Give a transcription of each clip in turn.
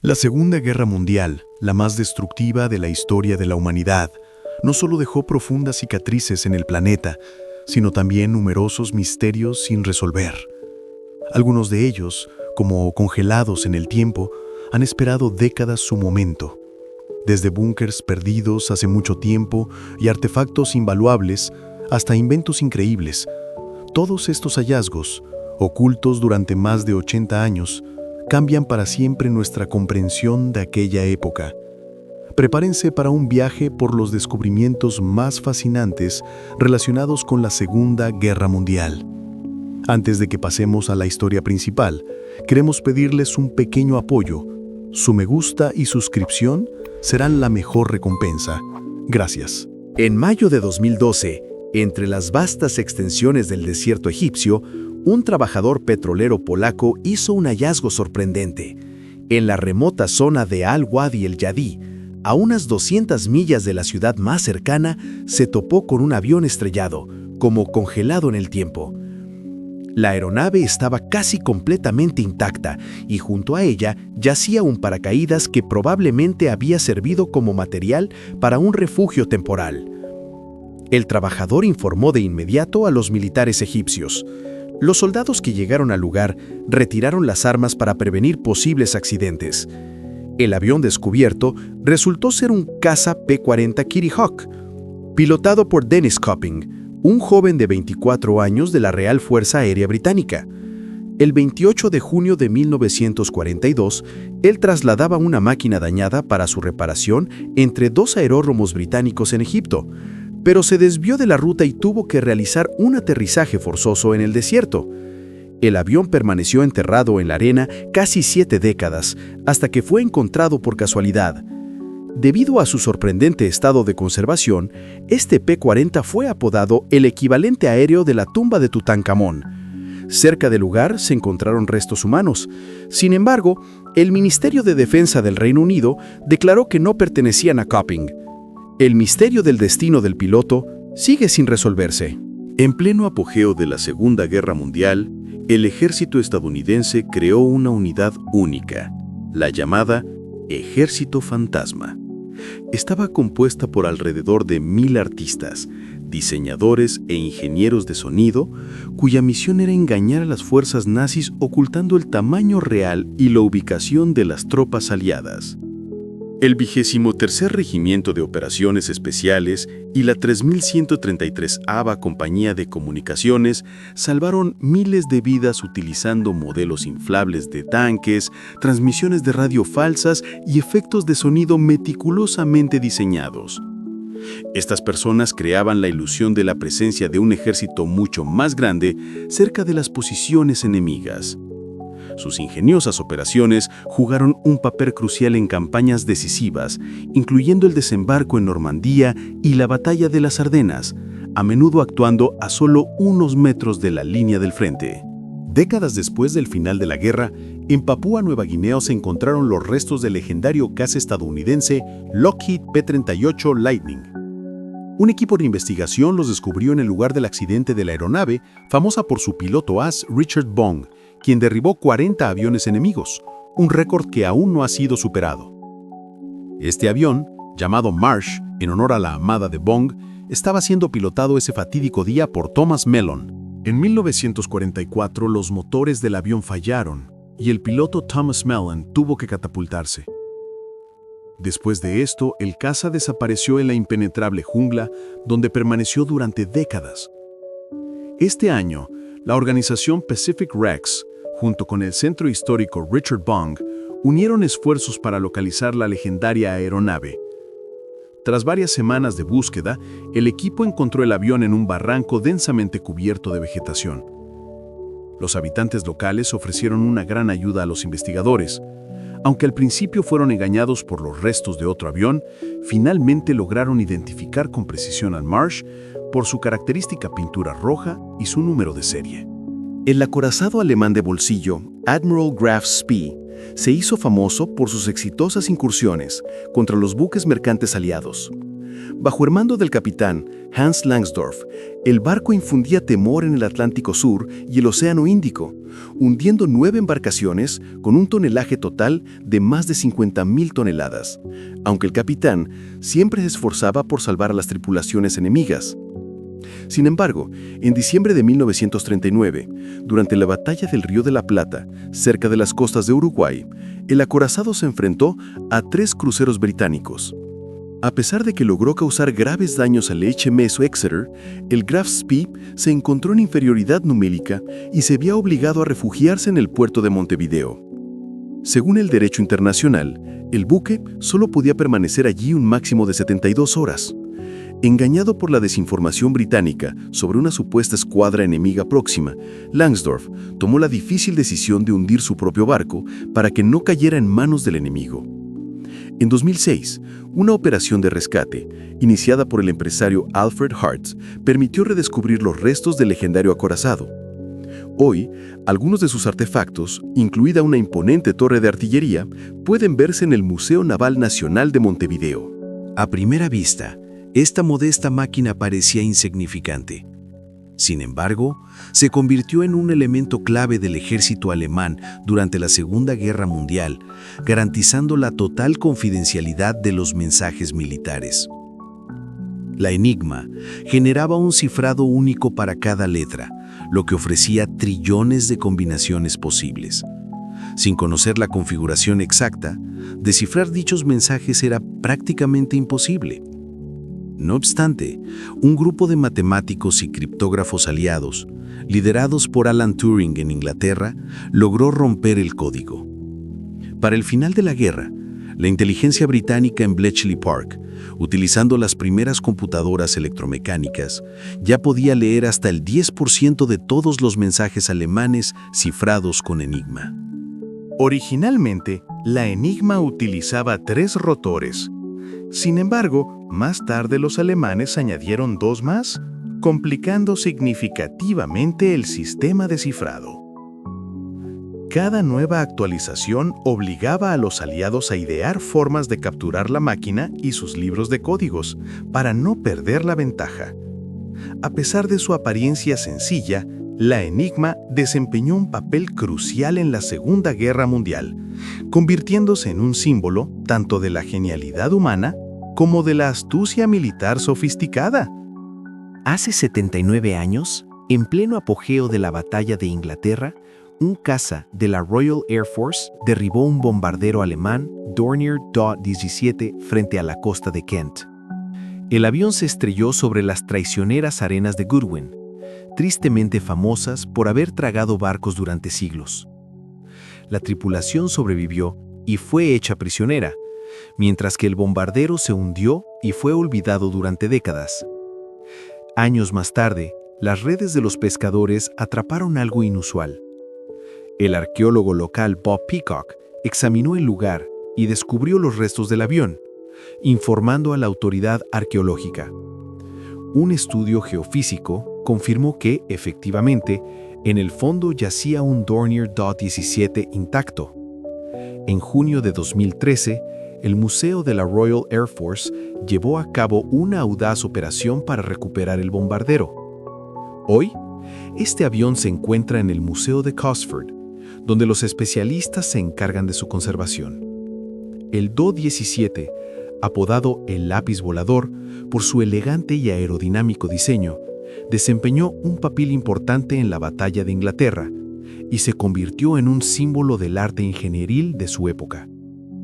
La Segunda Guerra Mundial, la más destructiva de la historia de la humanidad, no solo dejó profundas cicatrices en el planeta, sino también numerosos misterios sin resolver. Algunos de ellos, como congelados en el tiempo, han esperado décadas su momento. Desde búnkers perdidos hace mucho tiempo y artefactos invaluables hasta inventos increíbles, todos estos hallazgos, ocultos durante más de 80 años, cambian para siempre nuestra comprensión de aquella época. Prepárense para un viaje por los descubrimientos más fascinantes relacionados con la Segunda Guerra Mundial. Antes de que pasemos a la historia principal, queremos pedirles un pequeño apoyo. Su me gusta y suscripción serán la mejor recompensa. Gracias. En mayo de 2012, entre las vastas extensiones del desierto egipcio, un trabajador petrolero polaco hizo un hallazgo sorprendente. En la remota zona de Al-Wadi el-Yadí, a unas 200 millas de la ciudad más cercana, se topó con un avión estrellado, como congelado en el tiempo. La aeronave estaba casi completamente intacta y junto a ella yacía un paracaídas que probablemente había servido como material para un refugio temporal. El trabajador informó de inmediato a los militares egipcios. Los soldados que llegaron al lugar retiraron las armas para prevenir posibles accidentes. El avión descubierto resultó ser un caza P-40 Kitty Hawk, pilotado por Dennis Copping, un joven de 24 años de la Real Fuerza Aérea Británica. El 28 de junio de 1942, él trasladaba una máquina dañada para su reparación entre dos aeródromos británicos en Egipto, pero se desvió de la ruta y tuvo que realizar un aterrizaje forzoso en el desierto. El avión permaneció enterrado en la arena casi 7 décadas, hasta que fue encontrado por casualidad. Debido a su sorprendente estado de conservación, este P-40 fue apodado el equivalente aéreo de la tumba de Tutankamón. Cerca del lugar se encontraron restos humanos. Sin embargo, el Ministerio de Defensa del Reino Unido declaró que no pertenecían a Copping. El misterio del destino del piloto sigue sin resolverse. En pleno apogeo de la Segunda Guerra Mundial, el ejército estadounidense creó una unidad única, la llamada Ejército Fantasma. Estaba compuesta por alrededor de 1000 artistas, diseñadores e ingenieros de sonido, cuya misión era engañar a las fuerzas nazis ocultando el tamaño real y la ubicación de las tropas aliadas. El 23º Regimiento de Operaciones Especiales y la 3133ª Compañía de Comunicaciones salvaron miles de vidas utilizando modelos inflables de tanques, transmisiones de radio falsas y efectos de sonido meticulosamente diseñados. Estas personas creaban la ilusión de la presencia de un ejército mucho más grande cerca de las posiciones enemigas. Sus ingeniosas operaciones jugaron un papel crucial en campañas decisivas, incluyendo el desembarco en Normandía y la Batalla de las Ardenas, a menudo actuando a solo unos metros de la línea del frente. Décadas después del final de la guerra, en Papúa Nueva Guinea se encontraron los restos del legendario caza estadounidense Lockheed P-38 Lightning. Un equipo de investigación los descubrió en el lugar del accidente de la aeronave, famosa por su piloto as Richard Bong, quien derribó 40 aviones enemigos, un récord que aún no ha sido superado. Este avión, llamado Marsh, en honor a la amada de Bong, estaba siendo pilotado ese fatídico día por Thomas Mellon. En 1944 los motores del avión fallaron y el piloto Thomas Mellon tuvo que catapultarse. Después de esto, el caza desapareció en la impenetrable jungla, donde permaneció durante décadas. Este año, la organización Pacific Rex, junto con el Centro Histórico Richard Bong, unieron esfuerzos para localizar la legendaria aeronave. Tras varias semanas de búsqueda, el equipo encontró el avión en un barranco densamente cubierto de vegetación. Los habitantes locales ofrecieron una gran ayuda a los investigadores. Aunque al principio fueron engañados por los restos de otro avión, finalmente lograron identificar con precisión al Marsh por su característica pintura roja y su número de serie. El acorazado alemán de bolsillo, Admiral Graf Spee, se hizo famoso por sus exitosas incursiones contra los buques mercantes aliados. Bajo el mando del capitán Hans Langsdorff, el barco infundía temor en el Atlántico Sur y el Océano Índico, hundiendo 9 embarcaciones con un tonelaje total de más de 50.000 toneladas, aunque el capitán siempre se esforzaba por salvar a las tripulaciones enemigas. Sin embargo, en diciembre de 1939, durante la batalla del Río de la Plata, cerca de las costas de Uruguay, el acorazado se enfrentó a 3 cruceros británicos. A pesar de que logró causar graves daños al HMS Exeter, el Graf Spee se encontró en inferioridad numérica y se vio obligado a refugiarse en el puerto de Montevideo. Según el derecho internacional, el buque solo podía permanecer allí un máximo de 72 horas. Engañado por la desinformación británica sobre una supuesta escuadra enemiga próxima, Langsdorff tomó la difícil decisión de hundir su propio barco para que no cayera en manos del enemigo. En 2006, una operación de rescate, iniciada por el empresario Alfred Hartz, permitió redescubrir los restos del legendario acorazado. Hoy, algunos de sus artefactos, incluida una imponente torre de artillería, pueden verse en el Museo Naval Nacional de Montevideo. A primera vista, esta modesta máquina parecía insignificante. Sin embargo, se convirtió en un elemento clave del ejército alemán durante la Segunda Guerra Mundial, garantizando la total confidencialidad de los mensajes militares. La Enigma generaba un cifrado único para cada letra, lo que ofrecía trillones de combinaciones posibles. Sin conocer la configuración exacta, descifrar dichos mensajes era prácticamente imposible. No obstante, un grupo de matemáticos y criptógrafos aliados, liderados por Alan Turing en Inglaterra, logró romper el código. Para el final de la guerra, la inteligencia británica en Bletchley Park, utilizando las primeras computadoras electromecánicas, ya podía leer hasta el 10% de todos los mensajes alemanes cifrados con Enigma. Originalmente, la Enigma utilizaba 3 rotores. Sin embargo, más tarde los alemanes añadieron 2 más, complicando significativamente el sistema de cifrado. Cada nueva actualización obligaba a los aliados a idear formas de capturar la máquina y sus libros de códigos, para no perder la ventaja. A pesar de su apariencia sencilla, la Enigma desempeñó un papel crucial en la Segunda Guerra Mundial, convirtiéndose en un símbolo tanto de la genialidad humana como de la astucia militar sofisticada. Hace 79 años, en pleno apogeo de la batalla de Inglaterra, un caza de la Royal Air Force derribó un bombardero alemán Dornier Do-17 frente a la costa de Kent. El avión se estrelló sobre las traicioneras arenas de Goodwin, tristemente famosas por haber tragado barcos durante siglos. La tripulación sobrevivió y fue hecha prisionera, mientras que el bombardero se hundió y fue olvidado durante décadas. Años más tarde, las redes de los pescadores atraparon algo inusual. El arqueólogo local Bob Peacock examinó el lugar y descubrió los restos del avión, informando a la autoridad arqueológica. Un estudio geofísico confirmó que, efectivamente, en el fondo yacía un Dornier Do-17 intacto. En junio de 2013, el Museo de la Royal Air Force llevó a cabo una audaz operación para recuperar el bombardero. Hoy, este avión se encuentra en el Museo de Cosford, donde los especialistas se encargan de su conservación. El Do-17, apodado el lápiz volador por su elegante y aerodinámico diseño, desempeñó un papel importante en la batalla de Inglaterra y se convirtió en un símbolo del arte ingenieril de su época.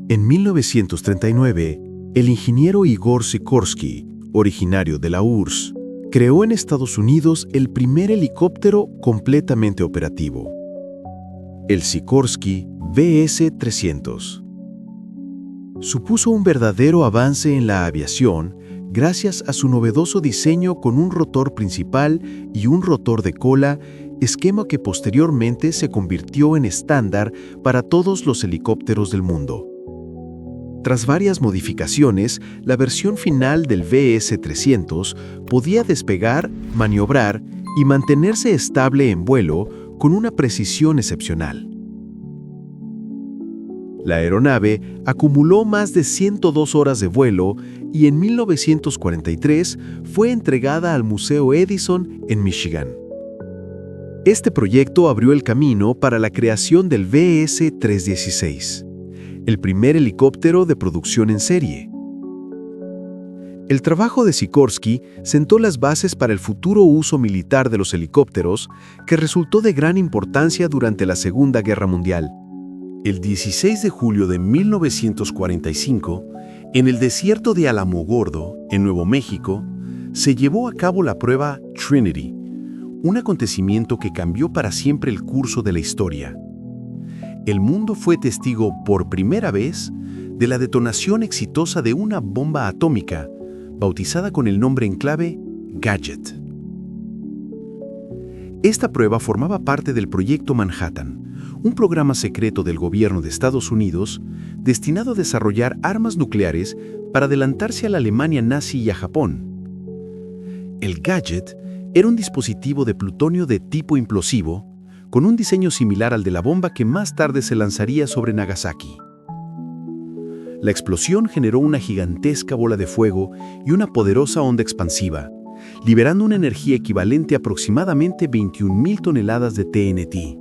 En 1939, el ingeniero Igor Sikorsky, originario de la URSS, creó en Estados Unidos el primer helicóptero completamente operativo, el Sikorsky VS-300. Supuso un verdadero avance en la aviación gracias a su novedoso diseño con un rotor principal y un rotor de cola, esquema que posteriormente se convirtió en estándar para todos los helicópteros del mundo. Tras varias modificaciones, la versión final del VS-300 podía despegar, maniobrar y mantenerse estable en vuelo con una precisión excepcional. La aeronave acumuló más de 102 horas de vuelo y en 1943 fue entregada al Museo Edison en Michigan. Este proyecto abrió el camino para la creación del VS-316, el primer helicóptero de producción en serie. El trabajo de Sikorsky sentó las bases para el futuro uso militar de los helicópteros, que resultó de gran importancia durante la Segunda Guerra Mundial. El 16 de julio de 1945, en el desierto de Alamogordo, en Nuevo México, se llevó a cabo la prueba Trinity, un acontecimiento que cambió para siempre el curso de la historia. El mundo fue testigo por primera vez de la detonación exitosa de una bomba atómica, bautizada con el nombre en clave Gadget. Esta prueba formaba parte del Proyecto Manhattan, un programa secreto del gobierno de Estados Unidos destinado a desarrollar armas nucleares para adelantarse a la Alemania nazi y a Japón. El Gadget era un dispositivo de plutonio de tipo implosivo, con un diseño similar al de la bomba que más tarde se lanzaría sobre Nagasaki. La explosión generó una gigantesca bola de fuego y una poderosa onda expansiva, liberando una energía equivalente a aproximadamente 21.000 toneladas de TNT.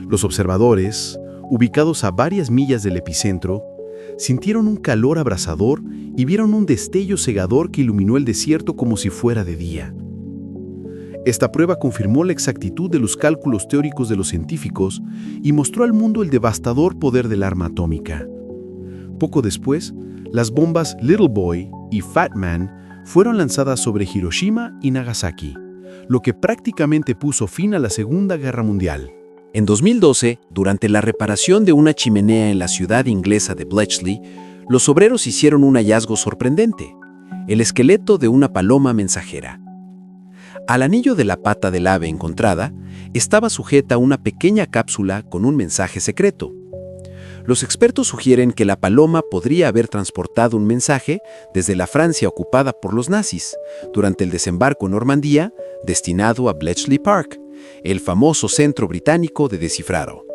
Los observadores, ubicados a varias millas del epicentro, sintieron un calor abrasador y vieron un destello cegador que iluminó el desierto como si fuera de día. Esta prueba confirmó la exactitud de los cálculos teóricos de los científicos y mostró al mundo el devastador poder del arma atómica. Poco después, las bombas Little Boy y Fat Man fueron lanzadas sobre Hiroshima y Nagasaki, lo que prácticamente puso fin a la Segunda Guerra Mundial. En 2012, durante la reparación de una chimenea en la ciudad inglesa de Bletchley, los obreros hicieron un hallazgo sorprendente: el esqueleto de una paloma mensajera. Al anillo de la pata del ave encontrada, estaba sujeta una pequeña cápsula con un mensaje secreto. Los expertos sugieren que la paloma podría haber transportado un mensaje desde la Francia ocupada por los nazis durante el desembarco en Normandía, destinado a Bletchley Park, el famoso centro británico de descifrado.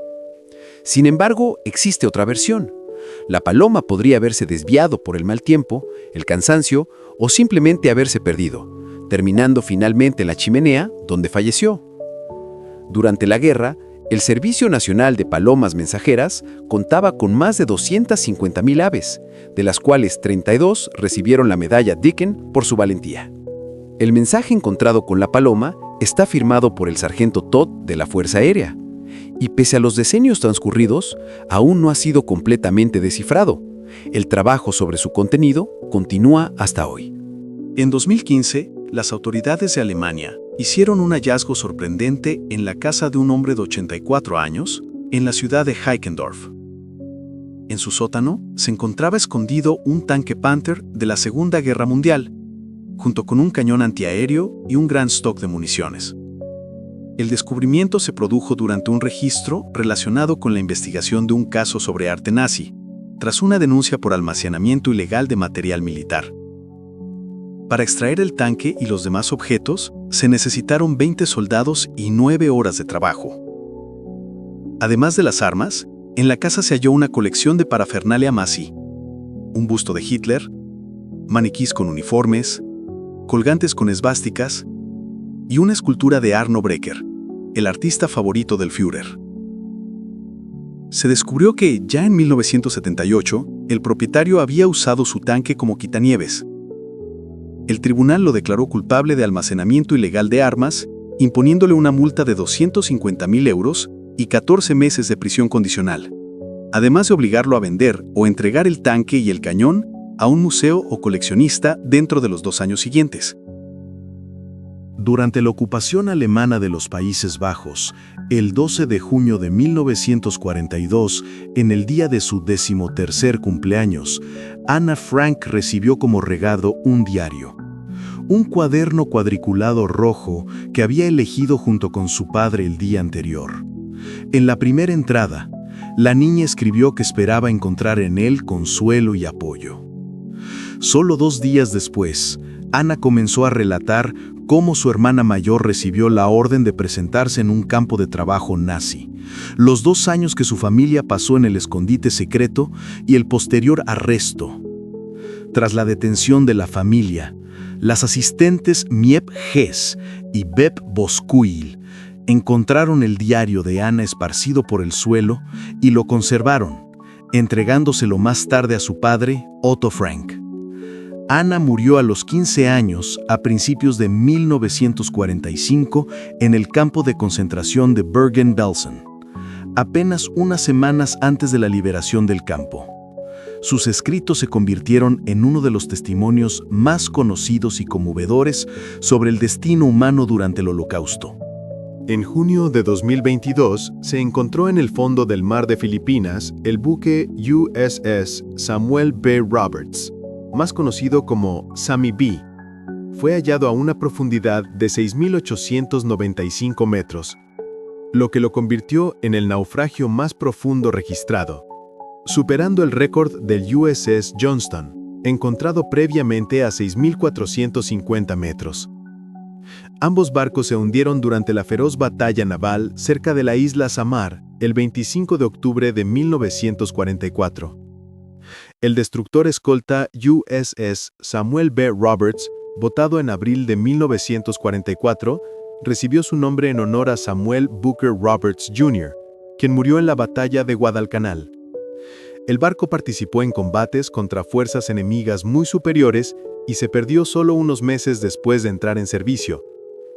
Sin embargo, existe otra versión. La paloma podría haberse desviado por el mal tiempo, el cansancio o simplemente haberse perdido, terminando finalmente en la chimenea, donde falleció. Durante la guerra, el Servicio Nacional de Palomas Mensajeras contaba con más de 250.000 aves, de las cuales 32 recibieron la medalla Dickin por su valentía. El mensaje encontrado con la paloma está firmado por el sargento Todd de la Fuerza Aérea, y pese a los decenios transcurridos, aún no ha sido completamente descifrado. El trabajo sobre su contenido continúa hasta hoy. En 2015, las autoridades de Alemania hicieron un hallazgo sorprendente en la casa de un hombre de 84 años en la ciudad de Heikendorf. En su sótano se encontraba escondido un tanque Panther de la Segunda Guerra Mundial, junto con un cañón antiaéreo y un gran stock de municiones. El descubrimiento se produjo durante un registro relacionado con la investigación de un caso sobre arte nazi, tras una denuncia por almacenamiento ilegal de material militar. Para extraer el tanque y los demás objetos, se necesitaron 20 soldados y 9 horas de trabajo. Además de las armas, en la casa se halló una colección de parafernalia nazi, un busto de Hitler, maniquís con uniformes, colgantes con esvásticas y una escultura de Arno Breker, el artista favorito del Führer. Se descubrió que, ya en 1978, el propietario había usado su tanque como quitanieves. El tribunal lo declaró culpable de almacenamiento ilegal de armas, imponiéndole una multa de 250.000 euros y 14 meses de prisión condicional, además de obligarlo a vender o entregar el tanque y el cañón a un museo o coleccionista dentro de los 2 años siguientes. Durante la ocupación alemana de los Países Bajos, el 12 de junio de 1942, en el día de su 13º cumpleaños, Anna Frank recibió como regalo un diario, un cuaderno cuadriculado rojo que había elegido junto con su padre el día anterior. En la primera entrada, la niña escribió que esperaba encontrar en él consuelo y apoyo. Solo 2 días después, Ana comenzó a relatar cómo su hermana mayor recibió la orden de presentarse en un campo de trabajo nazi, los 2 años que su familia pasó en el escondite secreto y el posterior arresto. Tras la detención de la familia, las asistentes Miep Hess y Bep Boskuil encontraron el diario de Ana esparcido por el suelo y lo conservaron, entregándoselo más tarde a su padre, Otto Frank. Ana murió a los 15 años a principios de 1945 en el campo de concentración de Bergen-Belsen, apenas unas semanas antes de la liberación del campo. Sus escritos se convirtieron en uno de los testimonios más conocidos y conmovedores sobre el destino humano durante el Holocausto. En junio de 2022 se encontró en el fondo del mar de Filipinas el buque USS Samuel B. Roberts, más conocido como Sammy B. Fue hallado a una profundidad de 6.895 metros, lo que lo convirtió en el naufragio más profundo registrado, superando el récord del USS Johnston, encontrado previamente a 6.450 metros. Ambos barcos se hundieron durante la feroz batalla naval cerca de la isla Samar el 25 de octubre de 1944. El destructor escolta USS Samuel B. Roberts, botado en abril de 1944, recibió su nombre en honor a Samuel Booker Roberts Jr., quien murió en la batalla de Guadalcanal. El barco participó en combates contra fuerzas enemigas muy superiores y se perdió solo unos meses después de entrar en servicio,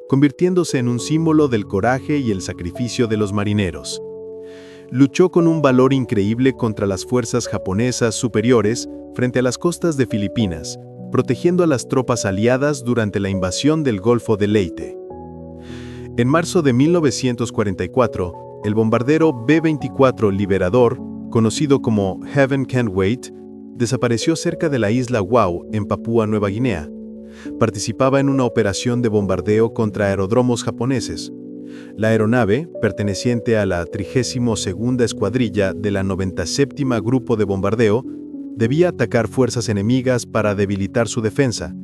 convirtiéndose en un símbolo del coraje y el sacrificio de los marineros. Luchó con un valor increíble contra las fuerzas japonesas superiores frente a las costas de Filipinas, protegiendo a las tropas aliadas durante la invasión del Golfo de Leyte. En marzo de 1944, el bombardero B-24 Liberador, conocido como Heaven Can't Wait, desapareció cerca de la isla Wau, en Papúa Nueva Guinea. Participaba en una operación de bombardeo contra aeródromos japoneses. La aeronave, perteneciente a la 32ª Escuadrilla de la 97ª Grupo de Bombardeo, debía atacar fuerzas enemigas para debilitar su defensa.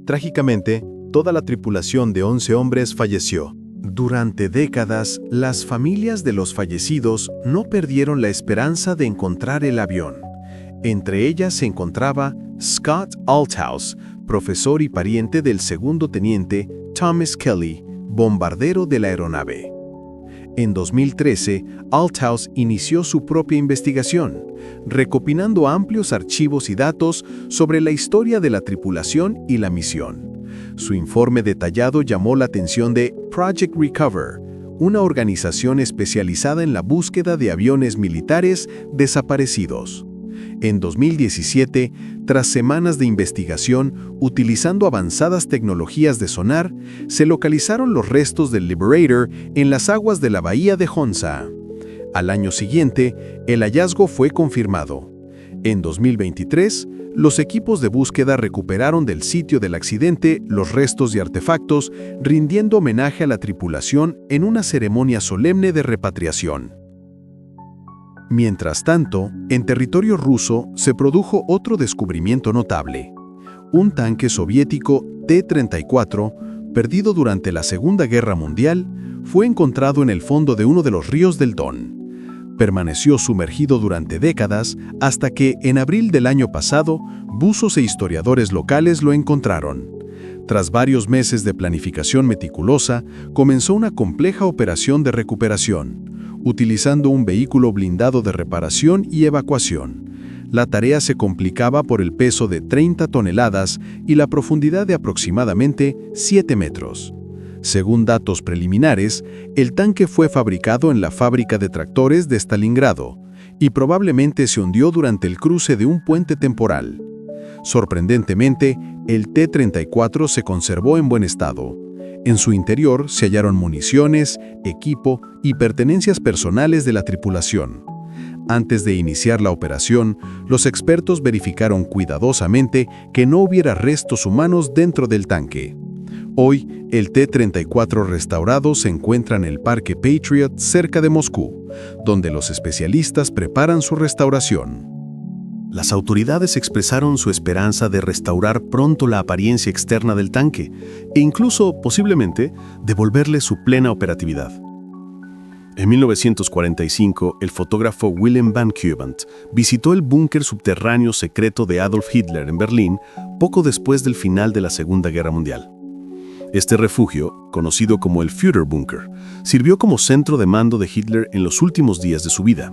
Trágicamente, toda la tripulación de 11 hombres falleció. Durante décadas, las familias de los fallecidos no perdieron la esperanza de encontrar el avión. Entre ellas se encontraba Scott Althouse, profesor y pariente del segundo teniente Thomas Kelly, bombardero de la aeronave. En 2013, Althouse inició su propia investigación, recopilando amplios archivos y datos sobre la historia de la tripulación y la misión. Su informe detallado llamó la atención de Project Recover, una organización especializada en la búsqueda de aviones militares desaparecidos. En 2017, tras semanas de investigación, utilizando avanzadas tecnologías de sonar, se localizaron los restos del Liberator en las aguas de la bahía de Hunza. Al año siguiente, el hallazgo fue confirmado. En 2023, los equipos de búsqueda recuperaron del sitio del accidente los restos y artefactos, rindiendo homenaje a la tripulación en una ceremonia solemne de repatriación. Mientras tanto, en territorio ruso se produjo otro descubrimiento notable. Un tanque soviético T-34, perdido durante la Segunda Guerra Mundial, fue encontrado en el fondo de uno de los ríos del Don. Permaneció sumergido durante décadas hasta que, en abril del año pasado, buzos e historiadores locales lo encontraron. Tras varios meses de planificación meticulosa, comenzó una compleja operación de recuperación, utilizando un vehículo blindado de reparación y evacuación. La tarea se complicaba por el peso de 30 toneladas y la profundidad de aproximadamente 7 metros. Según datos preliminares, el tanque fue fabricado en la fábrica de tractores de Stalingrado y probablemente se hundió durante el cruce de un puente temporal. Sorprendentemente, el T-34 se conservó en buen estado. En su interior se hallaron municiones, equipo y pertenencias personales de la tripulación. Antes de iniciar la operación, los expertos verificaron cuidadosamente que no hubiera restos humanos dentro del tanque. Hoy, el T-34 restaurado se encuentra en el Parque Patriot cerca de Moscú, donde los especialistas preparan su restauración. Las autoridades expresaron su esperanza de restaurar pronto la apariencia externa del tanque e incluso, posiblemente, devolverle su plena operatividad. En 1945, el fotógrafo Willem van Cubant visitó el búnker subterráneo secreto de Adolf Hitler en Berlín poco después del final de la Segunda Guerra Mundial. Este refugio, conocido como el Führerbunker, sirvió como centro de mando de Hitler en los últimos días de su vida.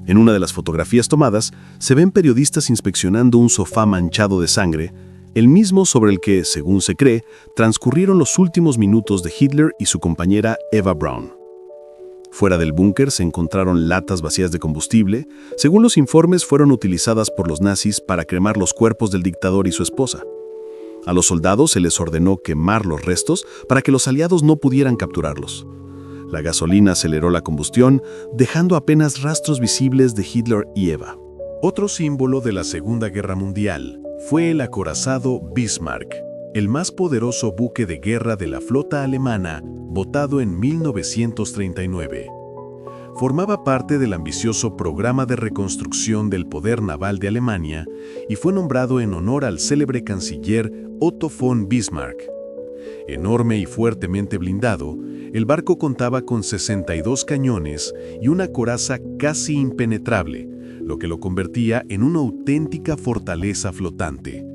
En una de las fotografías tomadas, se ven periodistas inspeccionando un sofá manchado de sangre, el mismo sobre el que, según se cree, transcurrieron los últimos minutos de Hitler y su compañera Eva Braun. Fuera del búnker se encontraron latas vacías de combustible. Según los informes, fueron utilizadas por los nazis para cremar los cuerpos del dictador y su esposa. A los soldados se les ordenó quemar los restos para que los aliados no pudieran capturarlos. La gasolina aceleró la combustión, dejando apenas rastros visibles de Hitler y Eva. Otro símbolo de la Segunda Guerra Mundial fue el acorazado Bismarck, el más poderoso buque de guerra de la flota alemana, botado en 1939. Formaba parte del ambicioso programa de reconstrucción del poder naval de Alemania y fue nombrado en honor al célebre canciller Otto von Bismarck. Enorme y fuertemente blindado, el barco contaba con 62 cañones y una coraza casi impenetrable, lo que lo convertía en una auténtica fortaleza flotante.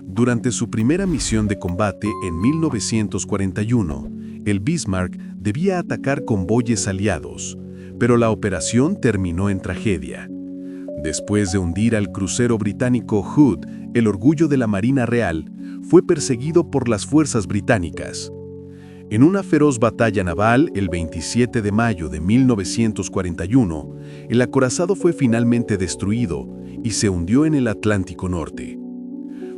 Durante su primera misión de combate en 1941, el Bismarck debía atacar convoyes aliados, pero la operación terminó en tragedia. Después de hundir al crucero británico Hood, el orgullo de la Marina Real, fue perseguido por las fuerzas británicas. En una feroz batalla naval, el 27 de mayo de 1941, el acorazado fue finalmente destruido y se hundió en el Atlántico Norte.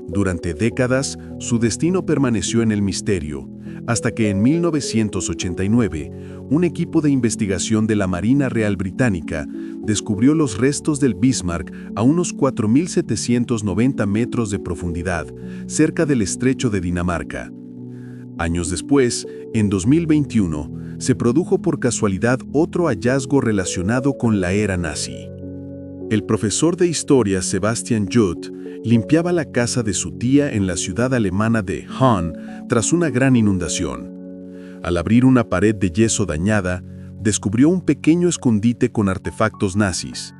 Durante décadas, su destino permaneció en el misterio, hasta que en 1989, un equipo de investigación de la Marina Real Británica descubrió los restos del Bismarck a unos 4.790 metros de profundidad, cerca del estrecho de Dinamarca. Años después, en 2021, se produjo por casualidad otro hallazgo relacionado con la era nazi. El profesor de historia Sebastian Judt limpiaba la casa de su tía en la ciudad alemana de Hahn tras una gran inundación. Al abrir una pared de yeso dañada, descubrió un pequeño escondite con artefactos nazis.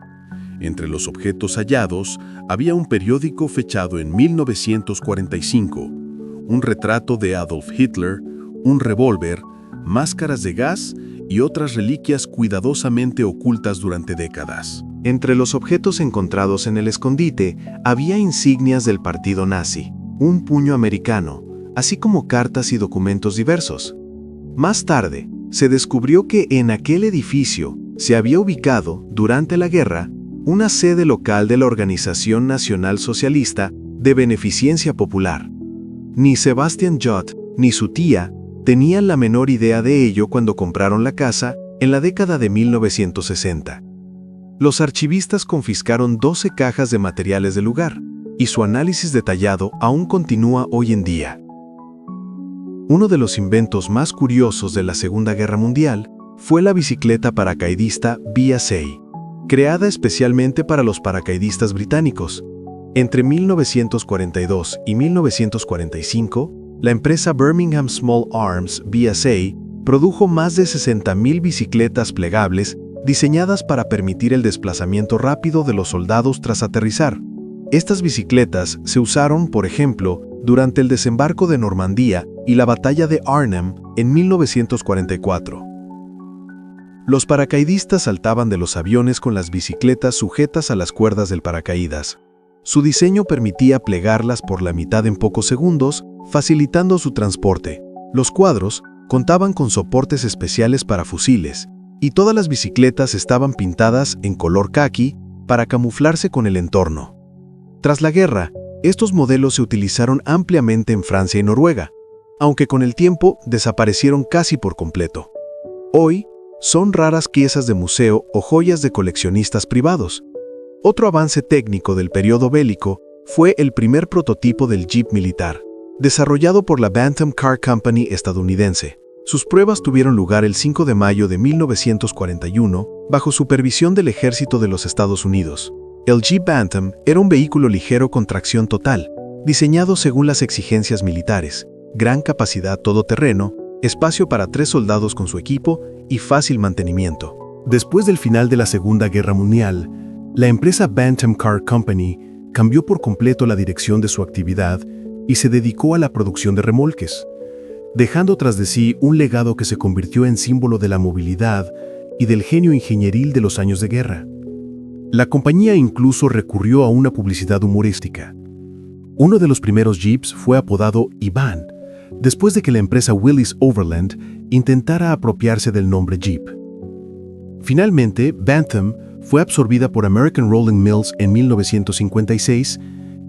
Entre los objetos hallados había un periódico fechado en 1945, un retrato de Adolf Hitler, un revólver, máscaras de gas y otras reliquias cuidadosamente ocultas durante décadas. Entre los objetos encontrados en el escondite había insignias del partido nazi, un puño americano, así como cartas y documentos diversos. Más tarde, se descubrió que en aquel edificio se había ubicado, durante la guerra, una sede local de la Organización Nacional Socialista de Beneficencia Popular. Ni Sebastian Judt ni su tía tenían la menor idea de ello cuando compraron la casa en la década de 1960. Los archivistas confiscaron 12 cajas de materiales del lugar, y su análisis detallado aún continúa hoy en día. Uno de los inventos más curiosos de la Segunda Guerra Mundial fue la bicicleta paracaidista BSA, creada especialmente para los paracaidistas británicos. Entre 1942 y 1945, la empresa Birmingham Small Arms BSA produjo más de 60.000 bicicletas plegables diseñadas para permitir el desplazamiento rápido de los soldados tras aterrizar. Estas bicicletas se usaron, por ejemplo, durante el desembarco de Normandía y la batalla de Arnhem en 1944. Los paracaidistas saltaban de los aviones con las bicicletas sujetas a las cuerdas del paracaídas. Su diseño permitía plegarlas por la mitad en pocos segundos, facilitando su transporte. Los cuadros contaban con soportes especiales para fusiles, y todas las bicicletas estaban pintadas en color caqui para camuflarse con el entorno. Tras la guerra, estos modelos se utilizaron ampliamente en Francia y Noruega, aunque con el tiempo desaparecieron casi por completo. Hoy, son raras piezas de museo o joyas de coleccionistas privados. Otro avance técnico del periodo bélico fue el primer prototipo del Jeep militar, desarrollado por la Bantam Car Company estadounidense. Sus pruebas tuvieron lugar el 5 de mayo de 1941 bajo supervisión del Ejército de los Estados Unidos. El Jeep Bantam era un vehículo ligero con tracción total, diseñado según las exigencias militares, gran capacidad todoterreno, espacio para 3 soldados con su equipo y fácil mantenimiento. Después del final de la Segunda Guerra Mundial, la empresa Bantam Car Company cambió por completo la dirección de su actividad y se dedicó a la producción de remolques, dejando tras de sí un legado que se convirtió en símbolo de la movilidad y del genio ingenieril de los años de guerra. La compañía incluso recurrió a una publicidad humorística. Uno de los primeros Jeeps fue apodado Iván, después de que la empresa Willys Overland intentara apropiarse del nombre Jeep. Finalmente, Bantam fue absorbida por American Rolling Mills en 1956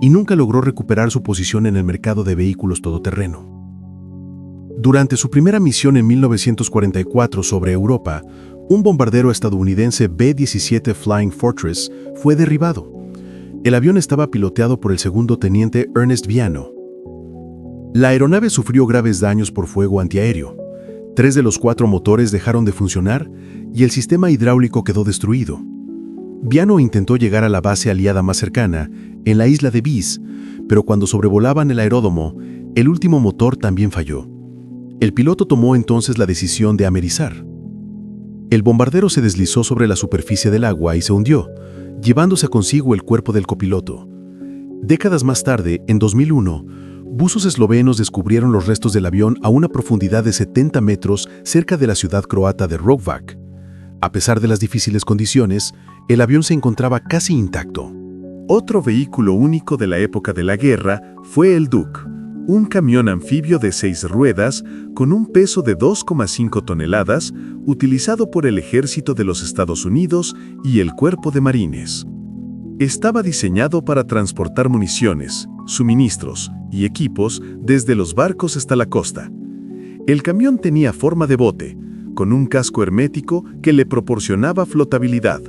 y nunca logró recuperar su posición en el mercado de vehículos todoterreno. Durante su primera misión en 1944 sobre Europa, un bombardero estadounidense B-17 Flying Fortress fue derribado. El avión estaba piloteado por el segundo teniente Ernest Viano. La aeronave sufrió graves daños por fuego antiaéreo. 3 de los 4 motores dejaron de funcionar y el sistema hidráulico quedó destruido. Viano intentó llegar a la base aliada más cercana, en la isla de Vis, pero cuando sobrevolaban el aeródromo, el último motor también falló. El piloto tomó entonces la decisión de amerizar. El bombardero se deslizó sobre la superficie del agua y se hundió, llevándose consigo el cuerpo del copiloto. Décadas más tarde, en 2001, buzos eslovenos descubrieron los restos del avión a una profundidad de 70 metros cerca de la ciudad croata de Rovac. A pesar de las difíciles condiciones, el avión se encontraba casi intacto. Otro vehículo único de la época de la guerra fue el Duke, un camión anfibio de 6 ruedas con un peso de 2,5 toneladas, utilizado por el Ejército de los Estados Unidos y el Cuerpo de Marines. Estaba diseñado para transportar municiones, suministros y equipos desde los barcos hasta la costa. El camión tenía forma de bote, con un casco hermético que le proporcionaba flotabilidad,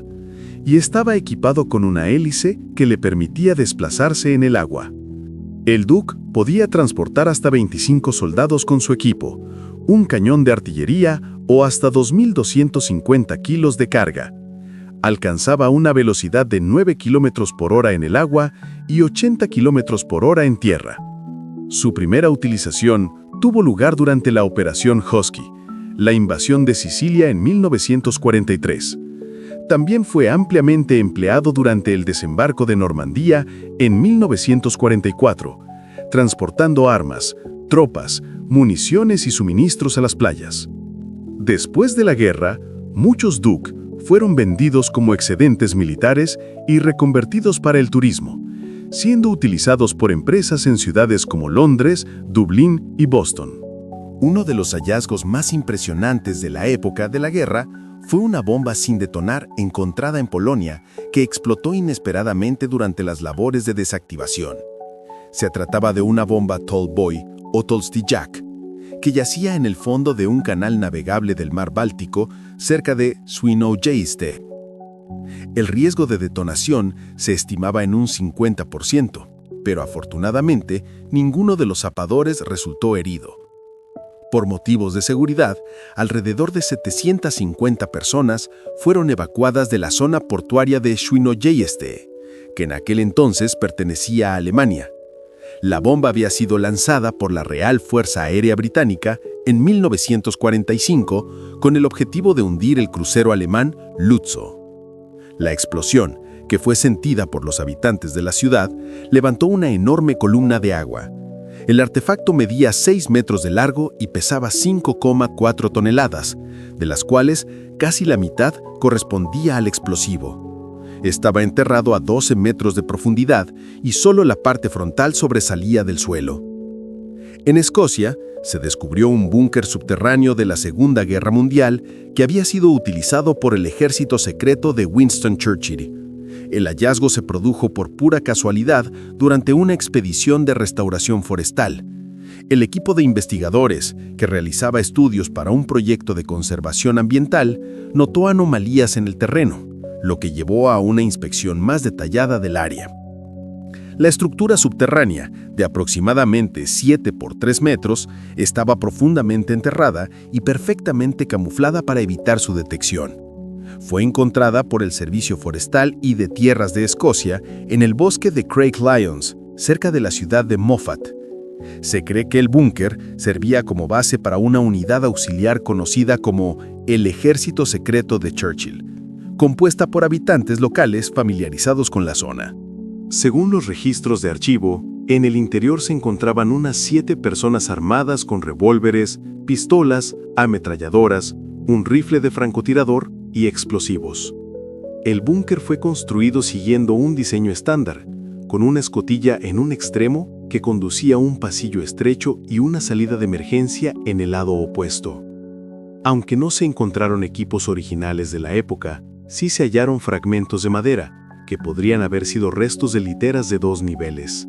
y estaba equipado con una hélice que le permitía desplazarse en el agua. El Duke podía transportar hasta 25 soldados con su equipo, un cañón de artillería o hasta 2.250 kilos de carga. Alcanzaba una velocidad de 9 kilómetros por hora en el agua y 80 kilómetros por hora en tierra. Su primera utilización tuvo lugar durante la Operación Husky, la invasión de Sicilia en 1943. También fue ampliamente empleado durante el desembarco de Normandía en 1944, transportando armas, tropas, municiones y suministros a las playas. Después de la guerra, muchos Duke fueron vendidos como excedentes militares y reconvertidos para el turismo, siendo utilizados por empresas en ciudades como Londres, Dublín y Boston. Uno de los hallazgos más impresionantes de la época de la guerra fue una bomba sin detonar encontrada en Polonia que explotó inesperadamente durante las labores de desactivación. Se trataba de una bomba Tallboy o Tolstijak, que yacía en el fondo de un canal navegable del mar Báltico cerca de Świnoujście. El riesgo de detonación se estimaba en un 50%, pero afortunadamente ninguno de los zapadores resultó herido. Por motivos de seguridad, alrededor de 750 personas fueron evacuadas de la zona portuaria de Świnoujście, que en aquel entonces pertenecía a Alemania. La bomba había sido lanzada por la Real Fuerza Aérea Británica en 1945 con el objetivo de hundir el crucero alemán Lützow. La explosión, que fue sentida por los habitantes de la ciudad, levantó una enorme columna de agua. El artefacto medía 6 metros de largo y pesaba 5,4 toneladas, de las cuales casi la mitad correspondía al explosivo. Estaba enterrado a 12 metros de profundidad y solo la parte frontal sobresalía del suelo. En Escocia, se descubrió un búnker subterráneo de la Segunda Guerra Mundial que había sido utilizado por el ejército secreto de Winston Churchill. El hallazgo se produjo por pura casualidad durante una expedición de restauración forestal. El equipo de investigadores, que realizaba estudios para un proyecto de conservación ambiental, notó anomalías en el terreno, lo que llevó a una inspección más detallada del área. La estructura subterránea, de aproximadamente 7 por 3 metros, estaba profundamente enterrada y perfectamente camuflada para evitar su detección. Fue encontrada por el Servicio Forestal y de Tierras de Escocia en el bosque de Craig Lyons, cerca de la ciudad de Moffat. Se cree que el búnker servía como base para una unidad auxiliar conocida como el Ejército Secreto de Churchill, compuesta por habitantes locales familiarizados con la zona. Según los registros de archivo, en el interior se encontraban unas 7 personas armadas con revólveres, pistolas, ametralladoras, un rifle de francotirador y explosivos. El búnker fue construido siguiendo un diseño estándar, con una escotilla en un extremo que conducía a un pasillo estrecho y una salida de emergencia en el lado opuesto. Aunque no se encontraron equipos originales de la época, sí se hallaron fragmentos de madera, que podrían haber sido restos de literas de 2 niveles.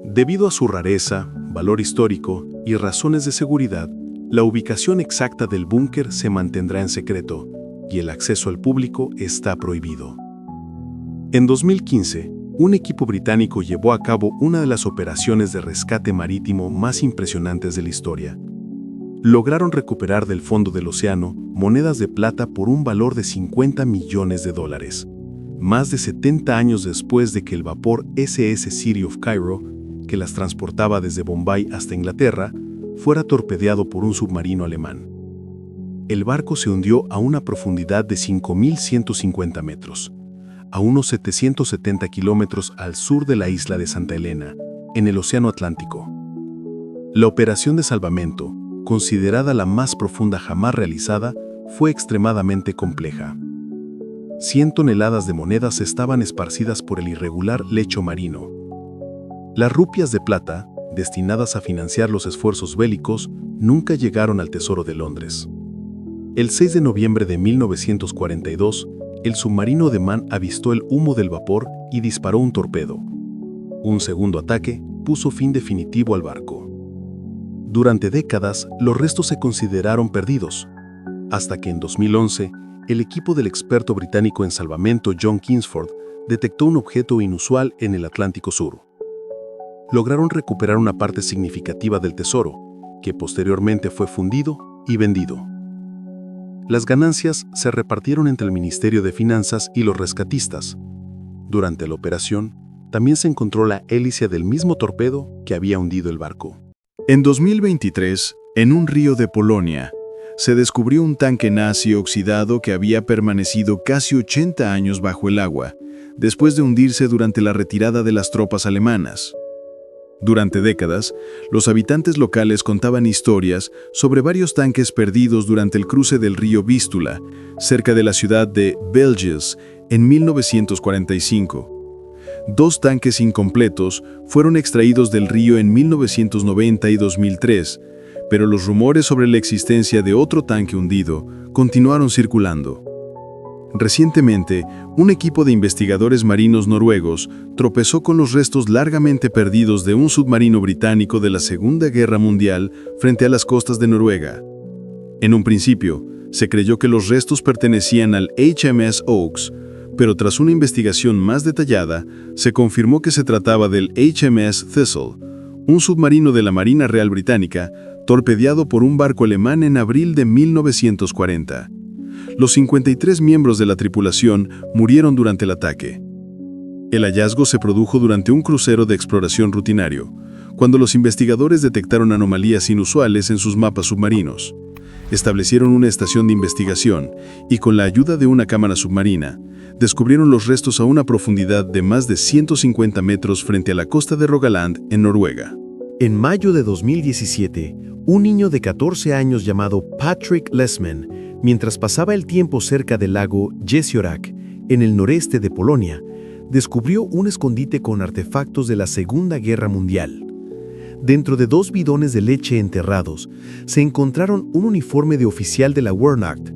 Debido a su rareza, valor histórico y razones de seguridad, la ubicación exacta del búnker se mantendrá en secreto y el acceso al público está prohibido. En 2015, un equipo británico llevó a cabo una de las operaciones de rescate marítimo más impresionantes de la historia. Lograron recuperar del fondo del océano monedas de plata por un valor de $50 millones, más de 70 años después de que el vapor SS City of Cairo, que las transportaba desde Bombay hasta Inglaterra, fuera torpedeado por un submarino alemán. El barco se hundió a una profundidad de 5.150 metros, a unos 770 kilómetros al sur de la isla de Santa Elena, en el Océano Atlántico. La operación de salvamento, considerada la más profunda jamás realizada, fue extremadamente compleja. 100 toneladas de monedas estaban esparcidas por el irregular lecho marino. Las rupias de plata, destinadas a financiar los esfuerzos bélicos, nunca llegaron al Tesoro de Londres. El 6 de noviembre de 1942, el submarino de Mann avistó el humo del vapor y disparó un torpedo. Un segundo ataque puso fin definitivo al barco. Durante décadas, los restos se consideraron perdidos, hasta que en 2011, el equipo del experto británico en salvamento John Kingsford detectó un objeto inusual en el Atlántico Sur. Lograron recuperar una parte significativa del tesoro, que posteriormente fue fundido y vendido. Las ganancias se repartieron entre el Ministerio de Finanzas y los rescatistas. Durante la operación, también se encontró la hélice del mismo torpedo que había hundido el barco. En 2023, en un río de Polonia, se descubrió un tanque nazi oxidado que había permanecido casi 80 años bajo el agua, después de hundirse durante la retirada de las tropas alemanas. Durante décadas, los habitantes locales contaban historias sobre varios tanques perdidos durante el cruce del río Vístula, cerca de la ciudad de Belgius, en 1945. 2 tanques incompletos fueron extraídos del río en 1990 y 2003, pero los rumores sobre la existencia de otro tanque hundido continuaron circulando. Recientemente, un equipo de investigadores marinos noruegos tropezó con los restos largamente perdidos de un submarino británico de la Segunda Guerra Mundial frente a las costas de Noruega. En un principio, se creyó que los restos pertenecían al HMS Oaks, pero tras una investigación más detallada, se confirmó que se trataba del HMS Thistle, un submarino de la Marina Real Británica, torpedeado por un barco alemán en abril de 1940. Los 53 miembros de la tripulación murieron durante el ataque. El hallazgo se produjo durante un crucero de exploración rutinario, cuando los investigadores detectaron anomalías inusuales en sus mapas submarinos. Establecieron una estación de investigación y, con la ayuda de una cámara submarina, descubrieron los restos a una profundidad de más de 150 metros frente a la costa de Rogaland, en Noruega. En mayo de 2017, un niño de 14 años llamado Patrick Lesman, mientras pasaba el tiempo cerca del lago Jeziorek, en el noreste de Polonia, descubrió un escondite con artefactos de la Segunda Guerra Mundial. Dentro de 2 bidones de leche enterrados, se encontraron un uniforme de oficial de la Wehrmacht,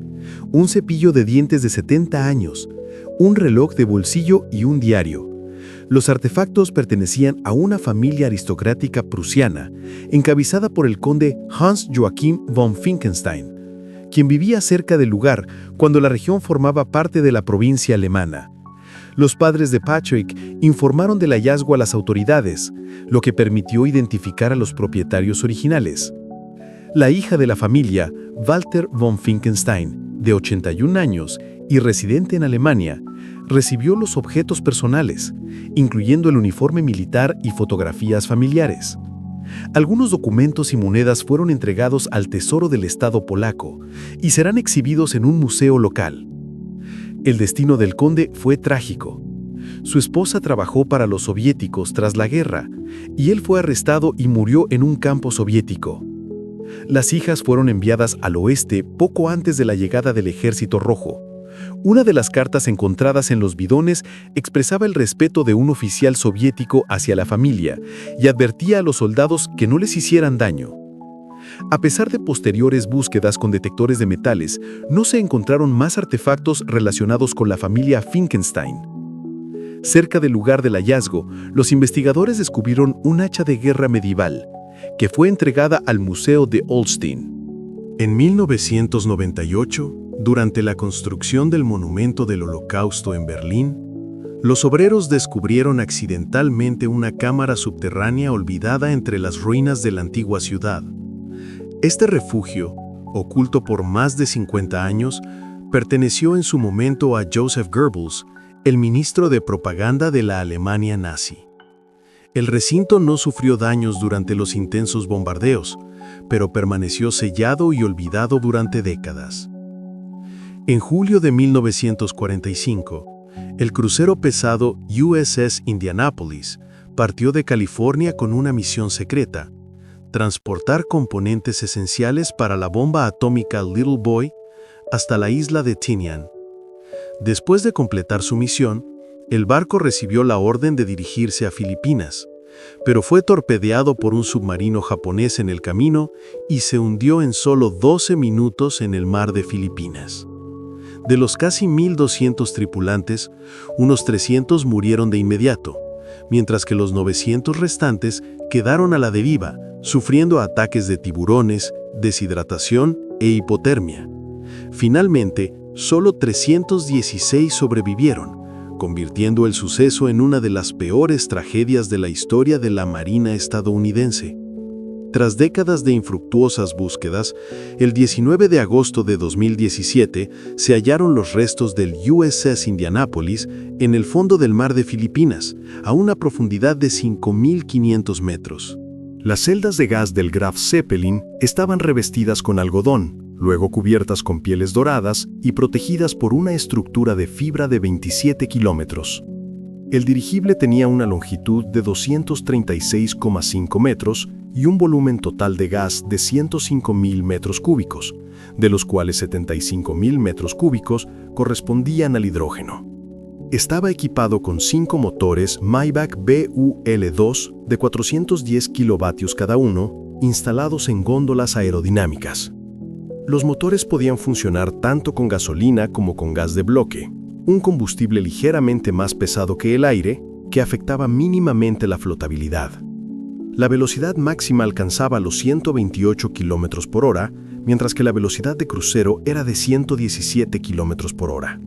un cepillo de dientes de 70 años, un reloj de bolsillo y un diario. Los artefactos pertenecían a una familia aristocrática prusiana, encabezada por el conde Hans Joachim von Finkenstein, quien vivía cerca del lugar cuando la región formaba parte de la provincia alemana. Los padres de Patrick informaron del hallazgo a las autoridades, lo que permitió identificar a los propietarios originales. La hija de la familia, Walter von Finkenstein, de 81 años, y residente en Alemania, recibió los objetos personales, incluyendo el uniforme militar y fotografías familiares. Algunos documentos y monedas fueron entregados al Tesoro del Estado polaco y serán exhibidos en un museo local. El destino del conde fue trágico. Su esposa trabajó para los soviéticos tras la guerra, y él fue arrestado y murió en un campo soviético. Las hijas fueron enviadas al oeste poco antes de la llegada del Ejército Rojo. Una de las cartas encontradas en los bidones expresaba el respeto de un oficial soviético hacia la familia y advertía a los soldados que no les hicieran daño. A pesar de posteriores búsquedas con detectores de metales, no se encontraron más artefactos relacionados con la familia Finkenstein. Cerca del lugar del hallazgo, los investigadores descubrieron un hacha de guerra medieval, que fue entregada al Museo de Holstein. En 1998, durante la construcción del Monumento del Holocausto en Berlín, los obreros descubrieron accidentalmente una cámara subterránea olvidada entre las ruinas de la antigua ciudad. Este refugio, oculto por más de 50 años, perteneció en su momento a Joseph Goebbels, el ministro de propaganda de la Alemania nazi. El recinto no sufrió daños durante los intensos bombardeos, pero permaneció sellado y olvidado durante décadas. En julio de 1945, el crucero pesado USS Indianapolis partió de California con una misión secreta: transportar componentes esenciales para la bomba atómica Little Boy hasta la isla de Tinian. Después de completar su misión, el barco recibió la orden de dirigirse a Filipinas, pero fue torpedeado por un submarino japonés en el camino y se hundió en solo 12 minutos en el mar de Filipinas. De los casi 1.200 tripulantes, unos 300 murieron de inmediato, mientras que los 900 restantes quedaron a la deriva, sufriendo ataques de tiburones, deshidratación e hipotermia. Finalmente, solo 316 sobrevivieron, convirtiendo el suceso en una de las peores tragedias de la historia de la Marina estadounidense. Tras décadas de infructuosas búsquedas, el 19 de agosto de 2017 se hallaron los restos del USS Indianapolis en el fondo del mar de Filipinas, a una profundidad de 5.500 metros. Las celdas de gas del Graf Zeppelin estaban revestidas con algodón, luego cubiertas con pieles doradas y protegidas por una estructura de fibra de 27 kilómetros. El dirigible tenía una longitud de 236,5 metros y un volumen total de gas de 105.000 metros cúbicos, de los cuales 75.000 metros cúbicos correspondían al hidrógeno. Estaba equipado con 5 motores Maybach BUL-2 de 410 kilovatios cada uno, instalados en góndolas aerodinámicas. Los motores podían funcionar tanto con gasolina como con gas de bloque, un combustible ligeramente más pesado que el aire, que afectaba mínimamente la flotabilidad. La velocidad máxima alcanzaba los 128 km por hora, mientras que la velocidad de crucero era de 117 km por hora.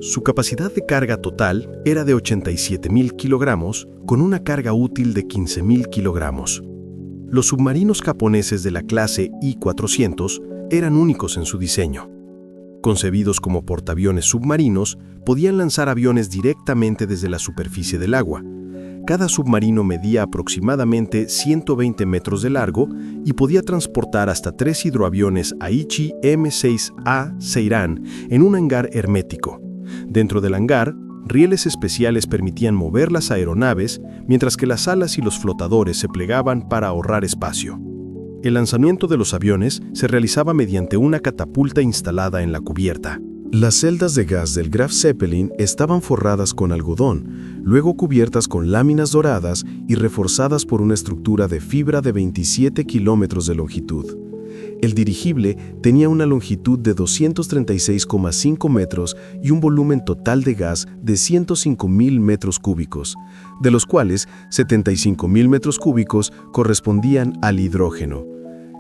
Su capacidad de carga total era de 87.000 kilogramos, con una carga útil de 15.000 kilogramos. Los submarinos japoneses de la clase I-400 eran únicos en su diseño. Concebidos como portaaviones submarinos, podían lanzar aviones directamente desde la superficie del agua. Cada submarino medía aproximadamente 120 metros de largo y podía transportar hasta 3 hidroaviones Aichi M6A Seiran en un hangar hermético. Dentro del hangar, rieles especiales permitían mover las aeronaves, mientras que las alas y los flotadores se plegaban para ahorrar espacio. El lanzamiento de los aviones se realizaba mediante una catapulta instalada en la cubierta. Las celdas de gas del Graf Zeppelin estaban forradas con algodón, luego cubiertas con láminas doradas y reforzadas por una estructura de fibra de 27 kilómetros de longitud. El dirigible tenía una longitud de 236,5 metros y un volumen total de gas de 105.000 metros cúbicos, de los cuales 75.000 metros cúbicos correspondían al hidrógeno.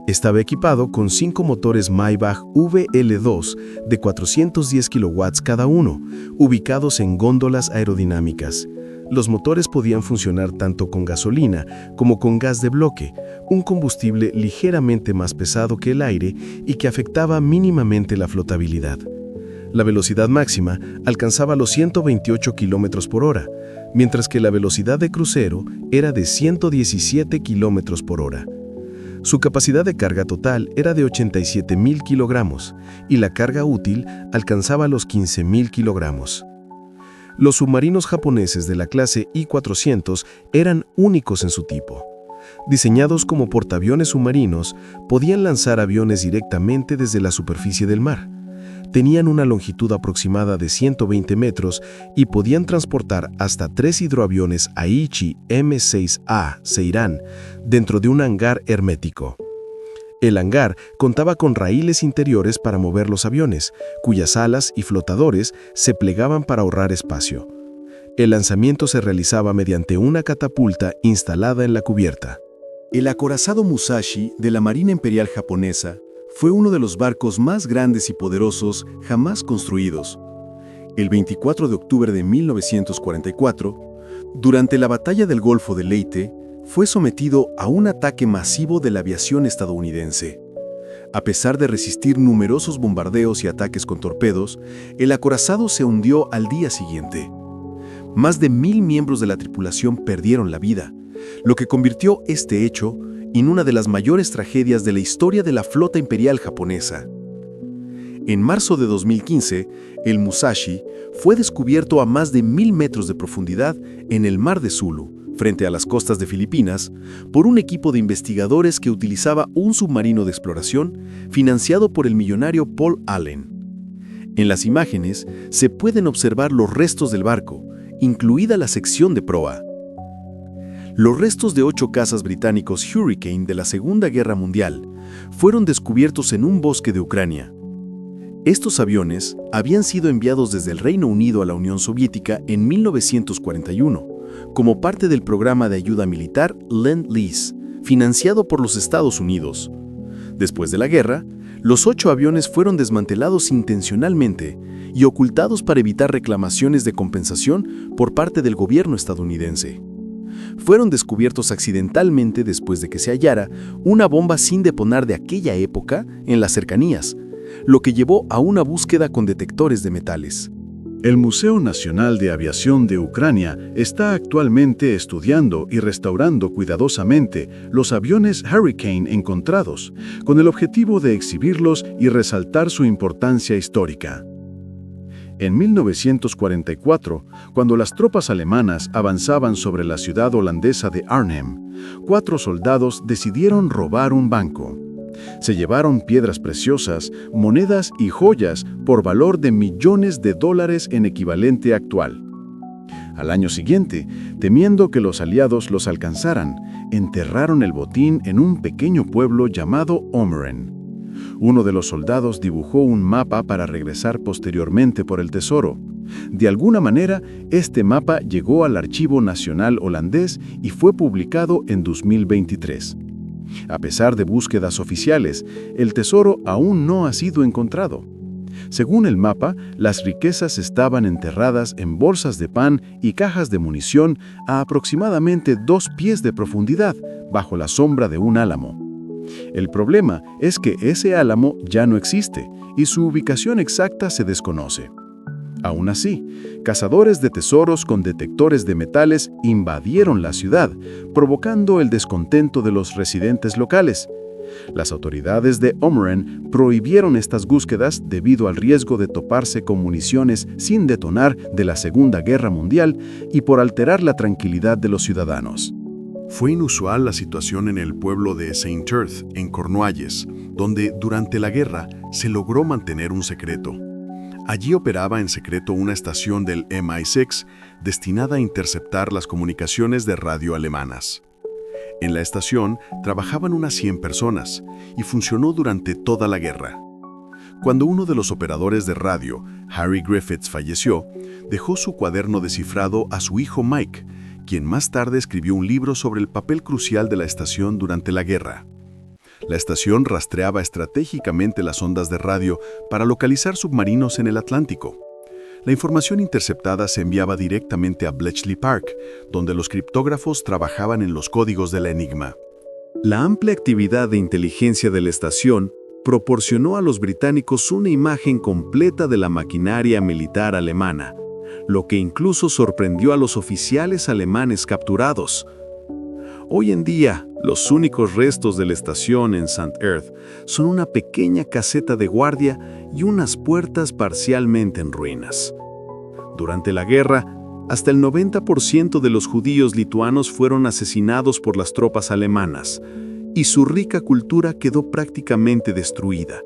Estaba equipado con 5 motores Maybach VL2 de 410 kilowatts cada uno, ubicados en góndolas aerodinámicas. Los motores podían funcionar tanto con gasolina como con gas de bloque, un combustible ligeramente más pesado que el aire y que afectaba mínimamente la flotabilidad. La velocidad máxima alcanzaba los 128 km por hora, mientras que la velocidad de crucero era de 117 km por hora. Su capacidad de carga total era de 87.000 kilogramos y la carga útil alcanzaba los 15.000 kilogramos. Los submarinos japoneses de la clase I-400 eran únicos en su tipo. Diseñados como portaaviones submarinos, podían lanzar aviones directamente desde la superficie del mar. Tenían una longitud aproximada de 120 metros y podían transportar hasta 3 hidroaviones Aichi M6A Seiran dentro de un hangar hermético. El hangar contaba con raíles interiores para mover los aviones, cuyas alas y flotadores se plegaban para ahorrar espacio. El lanzamiento se realizaba mediante una catapulta instalada en la cubierta. El acorazado Musashi de la Marina Imperial Japonesa fue uno de los barcos más grandes y poderosos jamás construidos. El 24 de octubre de 1944, durante la batalla del Golfo de Leyte, fue sometido a un ataque masivo de la aviación estadounidense. A pesar de resistir numerosos bombardeos y ataques con torpedos, el acorazado se hundió al día siguiente. Más de 1.000 miembros de la tripulación perdieron la vida, lo que convirtió este hecho en una de las mayores tragedias de la historia de la flota imperial japonesa. En marzo de 2015, el Musashi fue descubierto a más de 1.000 metros de profundidad en el mar de Sulu, frente a las costas de Filipinas, por un equipo de investigadores que utilizaba un submarino de exploración financiado por el millonario Paul Allen. En las imágenes se pueden observar los restos del barco, incluida la sección de proa. Los restos de 8 cazas británicos Hurricane de la Segunda Guerra Mundial fueron descubiertos en un bosque de Ucrania. Estos aviones habían sido enviados desde el Reino Unido a la Unión Soviética en 1941, como parte del programa de ayuda militar Lend-Lease, financiado por los Estados Unidos. Después de la guerra, los 8 aviones fueron desmantelados intencionalmente y ocultados para evitar reclamaciones de compensación por parte del gobierno estadounidense. Fueron descubiertos accidentalmente después de que se hallara una bomba sin detonar de aquella época en las cercanías, lo que llevó a una búsqueda con detectores de metales. El Museo Nacional de Aviación de Ucrania está actualmente estudiando y restaurando cuidadosamente los aviones Hurricane encontrados, con el objetivo de exhibirlos y resaltar su importancia histórica. En 1944, cuando las tropas alemanas avanzaban sobre la ciudad holandesa de Arnhem, 4 soldados decidieron robar un banco. Se llevaron piedras preciosas, monedas y joyas por valor de millones de dólares en equivalente actual. Al año siguiente, temiendo que los aliados los alcanzaran, enterraron el botín en un pequeño pueblo llamado Omeren. Uno de los soldados dibujó un mapa para regresar posteriormente por el tesoro. De alguna manera, este mapa llegó al Archivo Nacional holandés y fue publicado en 2023. A pesar de búsquedas oficiales, el tesoro aún no ha sido encontrado. Según el mapa, las riquezas estaban enterradas en bolsas de pan y cajas de munición a aproximadamente 2 pies de profundidad, bajo la sombra de un álamo. El problema es que ese álamo ya no existe y su ubicación exacta se desconoce. Aún así, cazadores de tesoros con detectores de metales invadieron la ciudad, provocando el descontento de los residentes locales. Las autoridades de Omeren prohibieron estas búsquedas debido al riesgo de toparse con municiones sin detonar de la Segunda Guerra Mundial y por alterar la tranquilidad de los ciudadanos. Fue inusual la situación en el pueblo de Saint-Erth, en Cornualles, donde durante la guerra se logró mantener un secreto. Allí operaba en secreto una estación del MI6 destinada a interceptar las comunicaciones de radio alemanas. En la estación trabajaban unas 100 personas y funcionó durante toda la guerra. Cuando uno de los operadores de radio, Harry Griffiths, falleció, dejó su cuaderno descifrado a su hijo Mike, quien más tarde escribió un libro sobre el papel crucial de la estación durante la guerra. La estación rastreaba estratégicamente las ondas de radio para localizar submarinos en el Atlántico. La información interceptada se enviaba directamente a Bletchley Park, donde los criptógrafos trabajaban en los códigos de la Enigma. La amplia actividad de inteligencia de la estación proporcionó a los británicos una imagen completa de la maquinaria militar alemana, lo que incluso sorprendió a los oficiales alemanes capturados. Hoy en día, los únicos restos de la estación en St. Erth son una pequeña caseta de guardia y unas puertas parcialmente en ruinas. Durante la guerra, hasta el 90% de los judíos lituanos fueron asesinados por las tropas alemanas, y su rica cultura quedó prácticamente destruida.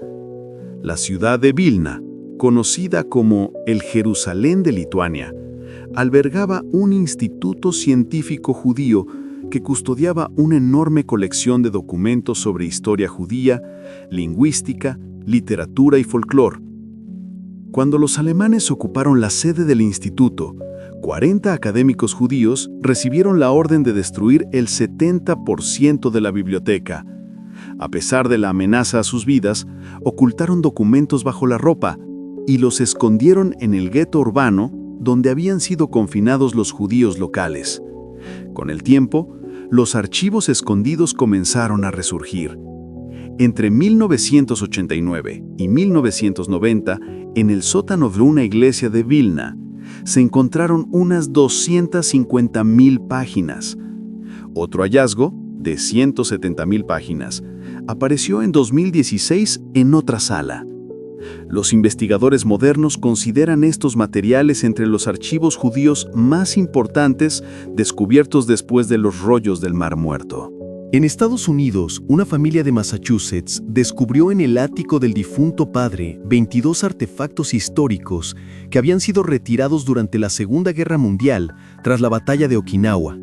La ciudad de Vilna, conocida como el Jerusalén de Lituania, albergaba un instituto científico judío que custodiaba una enorme colección de documentos sobre historia judía, lingüística, literatura y folclore. Cuando los alemanes ocuparon la sede del instituto, 40 académicos judíos recibieron la orden de destruir el 70% de la biblioteca. A pesar de la amenaza a sus vidas, ocultaron documentos bajo la ropa y los escondieron en el gueto urbano donde habían sido confinados los judíos locales. Con el tiempo, los archivos escondidos comenzaron a resurgir. Entre 1989 y 1990, en el sótano de una iglesia de Vilna, se encontraron unas 250.000 páginas. Otro hallazgo, de 170.000 páginas, apareció en 2016 en otra sala. Los investigadores modernos consideran estos materiales entre los archivos judíos más importantes descubiertos después de los rollos del Mar Muerto. En Estados Unidos, una familia de Massachusetts descubrió en el ático del difunto padre 22 artefactos históricos que habían sido retirados durante la Segunda Guerra Mundial tras la batalla de Okinawa.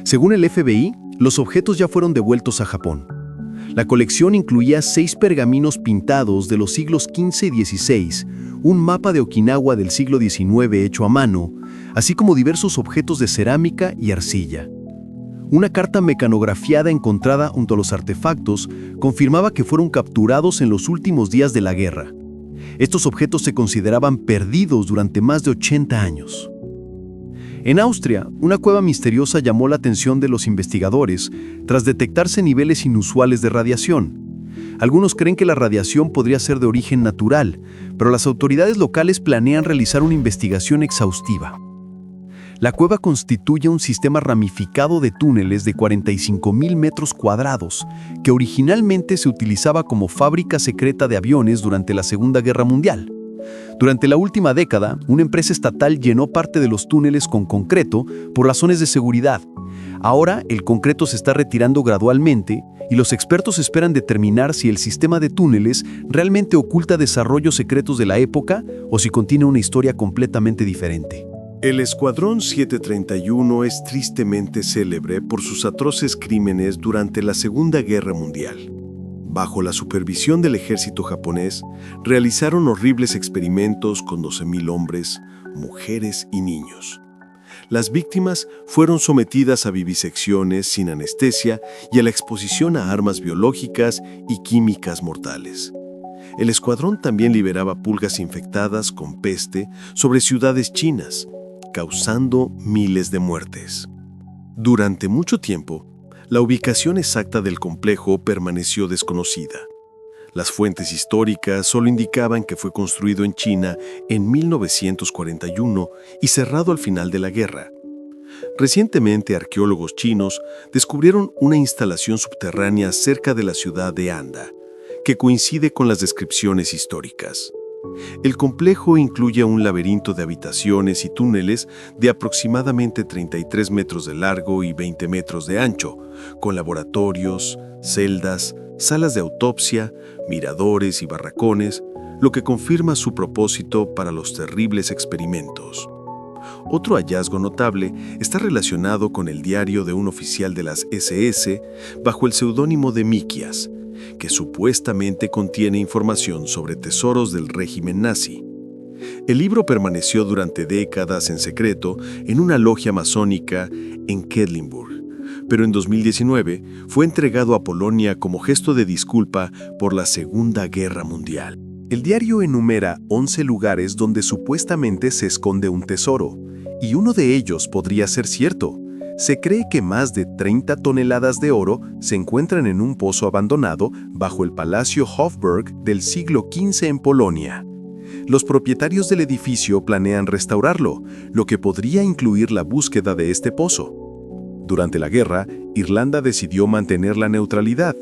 Según el FBI, los objetos ya fueron devueltos a Japón. La colección incluía 6 pergaminos pintados de los siglos XV y XVI, un mapa de Okinawa del siglo XIX hecho a mano, así como diversos objetos de cerámica y arcilla. Una carta mecanografiada encontrada junto a los artefactos confirmaba que fueron capturados en los últimos días de la guerra. Estos objetos se consideraban perdidos durante más de 80 años. En Austria, una cueva misteriosa llamó la atención de los investigadores tras detectarse niveles inusuales de radiación. Algunos creen que la radiación podría ser de origen natural, pero las autoridades locales planean realizar una investigación exhaustiva. La cueva constituye un sistema ramificado de túneles de 45.000 metros cuadrados, que originalmente se utilizaba como fábrica secreta de aviones durante la Segunda Guerra Mundial. Durante la última década, una empresa estatal llenó parte de los túneles con concreto por razones de seguridad. Ahora, el concreto se está retirando gradualmente y los expertos esperan determinar si el sistema de túneles realmente oculta desarrollos secretos de la época o si contiene una historia completamente diferente. El Escuadrón 731 es tristemente célebre por sus atroces crímenes durante la Segunda Guerra Mundial. Bajo la supervisión del ejército japonés, realizaron horribles experimentos con 12.000 hombres, mujeres y niños. Las víctimas fueron sometidas a vivisecciones sin anestesia y a la exposición a armas biológicas y químicas mortales. El escuadrón también liberaba pulgas infectadas con peste sobre ciudades chinas, causando miles de muertes. Durante mucho tiempo, la ubicación exacta del complejo permaneció desconocida. Las fuentes históricas solo indicaban que fue construido en China en 1941 y cerrado al final de la guerra. Recientemente, arqueólogos chinos descubrieron una instalación subterránea cerca de la ciudad de Anda, que coincide con las descripciones históricas. El complejo incluye un laberinto de habitaciones y túneles de aproximadamente 33 metros de largo y 20 metros de ancho, con laboratorios, celdas, salas de autopsia, miradores y barracones, lo que confirma su propósito para los terribles experimentos. Otro hallazgo notable está relacionado con el diario de un oficial de las SS bajo el seudónimo de Mikias, que supuestamente contiene información sobre tesoros del régimen nazi. El libro permaneció durante décadas en secreto en una logia masónica en Quedlinburg, pero en 2019 fue entregado a Polonia como gesto de disculpa por la Segunda Guerra Mundial. El diario enumera 11 lugares donde supuestamente se esconde un tesoro, y uno de ellos podría ser cierto. Se cree que más de 30 toneladas de oro se encuentran en un pozo abandonado bajo el Palacio Hofburg del siglo XV en Polonia. Los propietarios del edificio planean restaurarlo, lo que podría incluir la búsqueda de este pozo. Durante la guerra, Irlanda decidió mantener la neutralidad.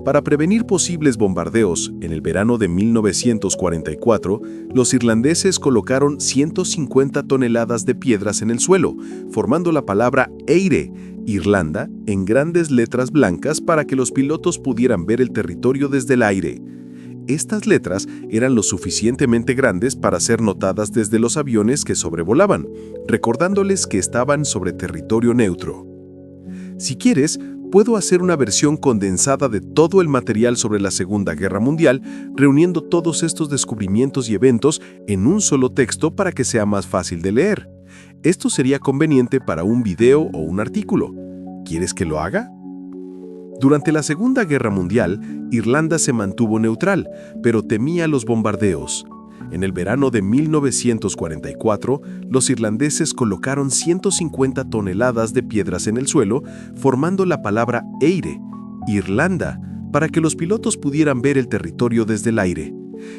Para prevenir posibles bombardeos, en el verano de 1944, los irlandeses colocaron 150 toneladas de piedras en el suelo, formando la palabra Éire, Irlanda, en grandes letras blancas para que los pilotos pudieran ver el territorio desde el aire. Estas letras eran lo suficientemente grandes para ser notadas desde los aviones que sobrevolaban, recordándoles que estaban sobre territorio neutro. Si quieres, puedo hacer una versión condensada de todo el material sobre la Segunda Guerra Mundial, reuniendo todos estos descubrimientos y eventos en un solo texto para que sea más fácil de leer. Esto sería conveniente para un video o un artículo. ¿Quieres que lo haga? Durante la Segunda Guerra Mundial, Irlanda se mantuvo neutral, pero temía los bombardeos. En el verano de 1944, los irlandeses colocaron 150 toneladas de piedras en el suelo, formando la palabra Éire, Irlanda, para que los pilotos pudieran ver el territorio desde el aire.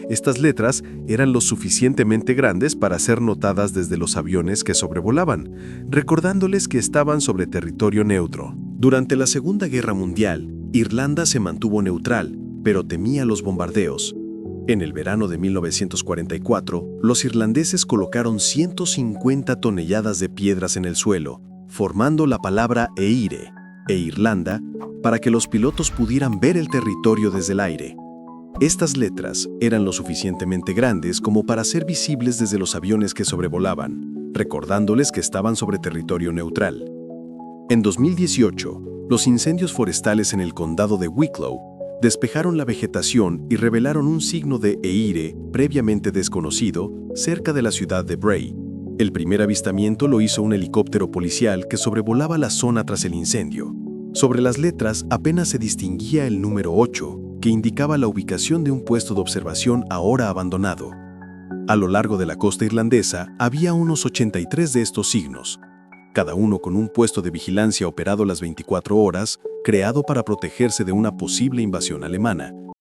Estas letras eran lo suficientemente grandes para ser notadas desde los aviones que sobrevolaban, recordándoles que estaban sobre territorio neutro. Durante la Segunda Guerra Mundial, Irlanda se mantuvo neutral, pero temía los bombardeos. En el verano de 1944, los irlandeses colocaron 150 toneladas de piedras en el suelo, formando la palabra Éire, e Irlanda, para que los pilotos pudieran ver el territorio desde el aire. Estas letras eran lo suficientemente grandes como para ser visibles desde los aviones que sobrevolaban, recordándoles que estaban sobre territorio neutral. En 2018, los incendios forestales en el condado de Wicklow despejaron la vegetación y revelaron un signo de Éire previamente desconocido cerca de la ciudad de Bray. El primer avistamiento lo hizo un helicóptero policial que sobrevolaba la zona tras el incendio. Sobre las letras apenas se distinguía el número 8, que indicaba la ubicación de un puesto de observación ahora abandonado. A lo largo de la costa irlandesa había unos 83 de estos signos, cada uno con un puesto de vigilancia operado las 24 horas, creado para protegerse de una posible invasión alemana.